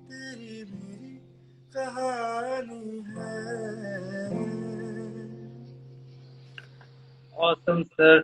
तेरी मेरी कहानी है। Awesome sir,